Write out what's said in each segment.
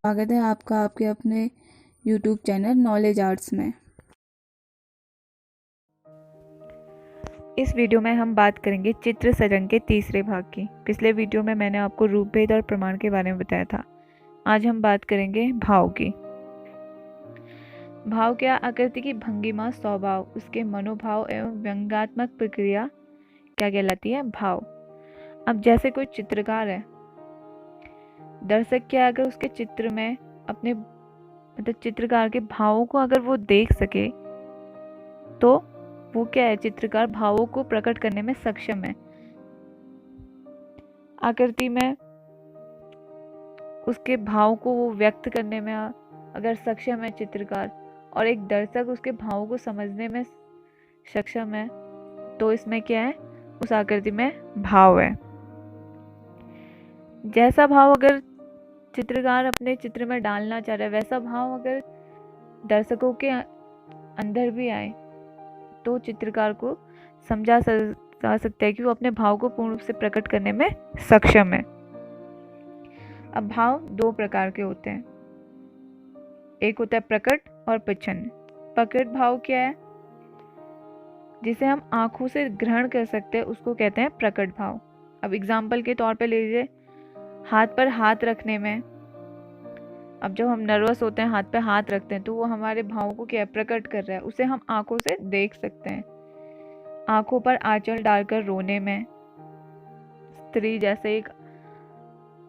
स्वागत है आपका आपके अपने YouTube चैनल नॉलेज आर्ट्स में। इस वीडियो में हम बात करेंगे चित्र सजन के तीसरे भाग की। पिछले वीडियो में मैंने आपको रूपभेद और प्रमाण के बारे में बताया था। आज हम बात करेंगे भाव की। भाव क्या? आकृति की भंगिमा, स्वभाव, उसके मनोभाव एवं व्यंग्यात्मक प्रक्रिया क्या कहलाती है? भाव। अब जैसे कोई चित्रकार है, दर्शक क्या अगर उसके चित्र में अपने चित्रकार के भावों को अगर वो देख सके तो वो क्या है? चित्रकार भावों को प्रकट करने में सक्षम है। आकृति में उसके भाव को वो व्यक्त करने में अगर सक्षम है चित्रकार, और एक दर्शक उसके भावों को समझने में सक्षम है, तो इसमें क्या है? उस आकृति में भाव है। जैसा भाव अगर चित्रकार अपने चित्र में डालना चाह रहा है, वैसा भाव अगर दर्शकों के अंदर भी आए तो चित्रकार को समझा जा सकता है कि वो अपने भाव को पूर्ण रूप से प्रकट करने में सक्षम है। अब भाव दो प्रकार के होते हैं, एक होता है प्रकट और प्रच्छन्न। प्रकट भाव क्या है? जिसे हम आंखों से ग्रहण कर सकते हैं, उसको कहते हैं प्रकट भाव। अब एग्जाम्पल के तौर पे ले लीजिए, हाथ पर हाथ रखने में, अब जब हम नर्वस होते हैं हाथ पे हाथ रखते हैं तो वो हमारे भावों को क्या प्रकट कर रहा है, उसे हम आंखों से देख सकते हैं। आंखों पर आंचल डालकर रोने में, स्त्री जैसे एक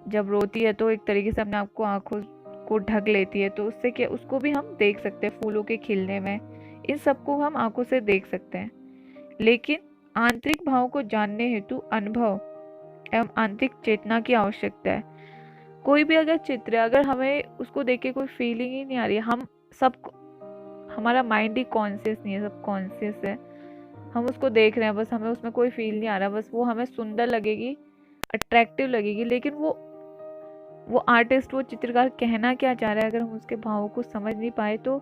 जब रोती है तो एक तरीके से अपने आप को आंखों को ढक लेती है, तो उससे क्या उसको भी हम देख सकते हैं। फूलों के खिलने में, इन सबको हम आंखों से देख सकते हैं। लेकिन आंतरिक भाव को जानने हेतु अनुभव एवं आंतरिक चेतना की आवश्यकता है। कोई भी अगर चित्र है, अगर हमें उसको देख के कोई फीलिंग ही नहीं आ रही है, हम सब हमारा माइंड ही कॉन्शियस नहीं है, सब कॉन्शियस है, हम उसको देख रहे हैं, बस हमें उसमें कोई फील नहीं आ रहा, बस वो हमें सुंदर लगेगी, अट्रैक्टिव लगेगी, लेकिन वो आर्टिस्ट, वो चित्रकार कहना क्या चाह रहा है, अगर हम उसके भावों को समझ नहीं पाए तो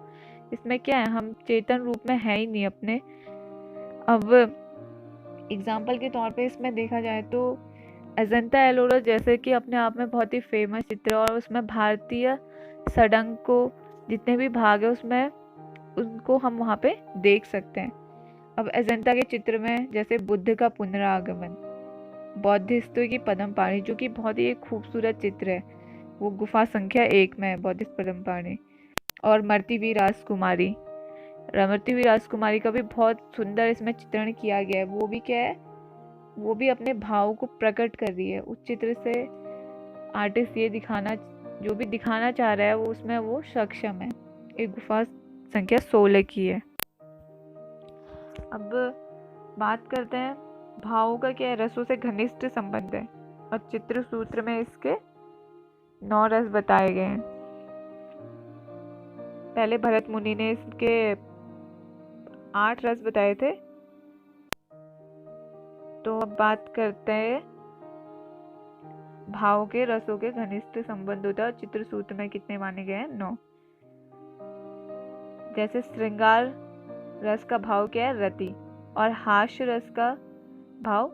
इसमें क्या है? हम चेतन रूप में है ही नहीं अपने। अब एग्जाम्पल के तौर पे इसमें देखा जाए तो अजंता एलोरा जैसे कि अपने आप में बहुत ही फेमस चित्र, और उसमें भारतीय सडंग को जितने भी भाग है उसमें उनको हम वहाँ पे देख सकते हैं। अब अजंता के चित्र में जैसे बुद्ध का पुनरागमन, बौद्धिस्ट की पद्म पाणी, जो कि बहुत ही एक खूबसूरत चित्र है, वो गुफा संख्या 1 में है बौद्धिस्ट पद्म पाणी। और मरती हुई राजकुमारी, मरती हुई राजकुमारी का भी बहुत सुंदर इसमें चित्रण किया गया है। वो भी क्या है? वो भी अपने भाव को प्रकट कर रही है। उस चित्र से आर्टिस्ट ये दिखाना, जो भी दिखाना चाह रहा है, वो उसमें वो सक्षम है। एक गुफा संख्या 16 की है। अब बात करते हैं भावों का क्या है? रसों से घनिष्ठ संबंध है, और चित्र सूत्र में इसके 9 रस बताए गए हैं। पहले भरत मुनि ने इसके 8 रस बताए थे। तो अब बात करते हैं भाव के रसों के घनिष्ठ संबंध होता है, चित्र सूत्र में कितने माने गए हैं? 9। जैसे श्रृंगार रस का भाव क्या है? रति। और हास्य रस का भाव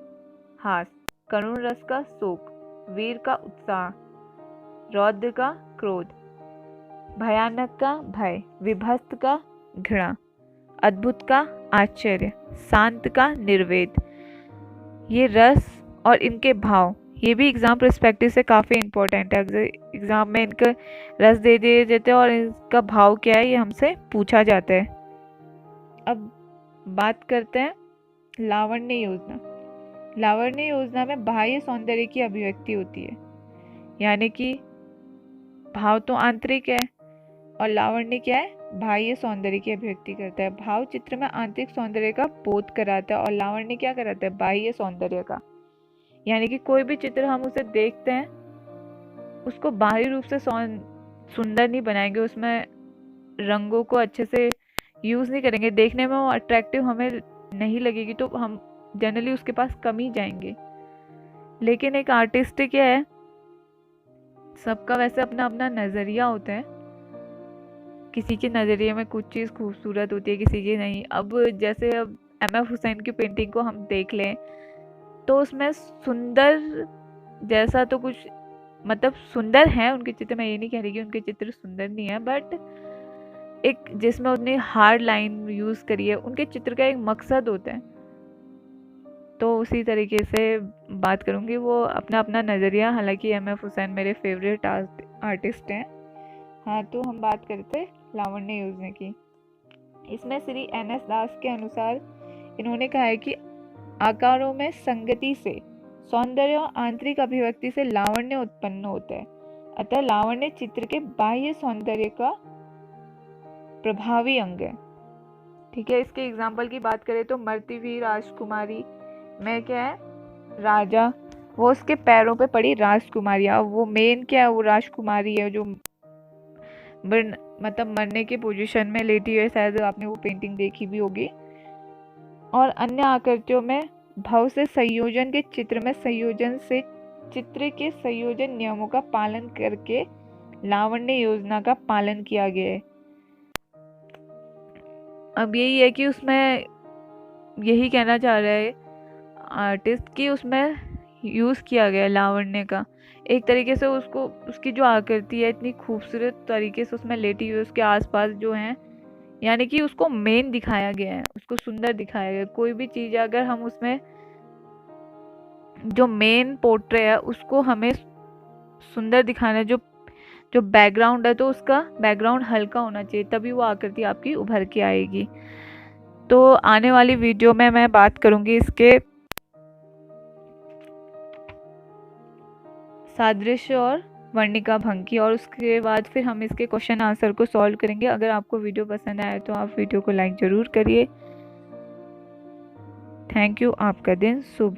हास, करुण रस का शोक, वीर का उत्साह, रौद्र का क्रोध, भयानक का भय, विभत्स का घृणा, अद्भुत का आश्चर्य, शांत का निर्वेद। ये रस और इनके भाव, ये भी एग्जाम पर्सपेक्टिव से काफ़ी इंपॉर्टेंट है। एग्जाम में इनका रस दे दिए जाते हैं और इसका भाव क्या है ये हमसे पूछा जाता है। अब बात करते हैं लावण्य योजना। लावण्य योजना में बाह्य सौंदर्य की अभिव्यक्ति होती है, यानी कि भाव तो आंतरिक है और लावण्य क्या है? बाह्य सौंदर्य की अभिव्यक्ति करता है। भाव चित्र में आंतरिक सौंदर्य का बोध कराता है और लावण्य क्या कराता है? बाह्य सौंदर्य का। यानी कि कोई भी चित्र हम उसे देखते हैं, उसको बाहरी रूप से सुंदर नहीं बनाएंगे, उसमें रंगों को अच्छे से यूज नहीं करेंगे, देखने में वो अट्रैक्टिव हमें नहीं लगेगी, तो हम जनरली उसके पास कम ही जाएंगे। लेकिन एक आर्टिस्ट क्या है, सबका वैसे अपना अपना नजरिया होता है। किसी के नजरिए में कुछ चीज खूबसूरत होती है, किसी की नहीं। अब जैसे अब एम.एफ. हुसैन की पेंटिंग को हम देख लें तो उसमें सुंदर जैसा तो कुछ मतलब सुंदर हैं उनके चित्र, मैं ये नहीं कह रही कि उनके चित्र सुंदर नहीं है, बट एक जिसमें उन्हें हार्ड लाइन यूज़ करी है, उनके चित्र का एक मकसद होता है। तो उसी तरीके से बात करूँगी, वो अपना अपना नज़रिया। हालांकि एम.एफ. हुसैन मेरे फेवरेट आर्टिस्ट हैं। हाँ, तो हम बात करते लावण्य योजना की। इसमें श्री N.S. दास के अनुसार इन्होंने कहा है कि आकारों में संगति से सौंदर्य और आंतरिक अभिव्यक्ति से लावण्य उत्पन्न होता है। अतः लावण्य चित्र के बाह्य सौंदर्य का प्रभावी अंग है। ठीक है, इसके एग्जाम्पल की बात करें तो मरती हुई राजकुमारी में क्या है, राजा, वो उसके पैरों पे पड़ी राजकुमारी। अब वो मेन क्या है, वो राजकुमारी है जो मतलब मरने की पोजीशन में लेटी है। शायद आपने वो पेंटिंग देखी भी होगी। और अन्य आकृतियों में भाव से संयोजन के चित्र में संयोजन से चित्र के संयोजन नियमों का पालन करके लावण्य योजना का पालन किया गया है। अब यही है कि उसमें यही कहना चाह रहा है आर्टिस्ट कि उसमें यूज़ किया गया है लावण्य का। एक तरीके से उसको, उसकी जो आकृति है इतनी खूबसूरत तरीके से उसमें लेटी हुई, उसके आसपास जो हैं, यानी कि उसको मेन दिखाया गया है, उसको सुंदर दिखाया गया है। कोई भी चीज़ अगर हम उसमें जो मेन पोर्ट्रे है उसको हमें सुंदर दिखाना है, जो बैकग्राउंड है, तो उसका बैकग्राउंड हल्का होना चाहिए, तभी वो आकृति आपकी उभर के आएगी। तो आने वाली वीडियो में मैं बात करूंगी इसके सादृश्य और वर्णिका भंग की, और उसके बाद फिर हम इसके क्वेश्चन आंसर को सॉल्व करेंगे। अगर आपको वीडियो पसंद आए तो आप वीडियो को लाइक ज़रूर करिए। Thank you. आपका दिन शुभ।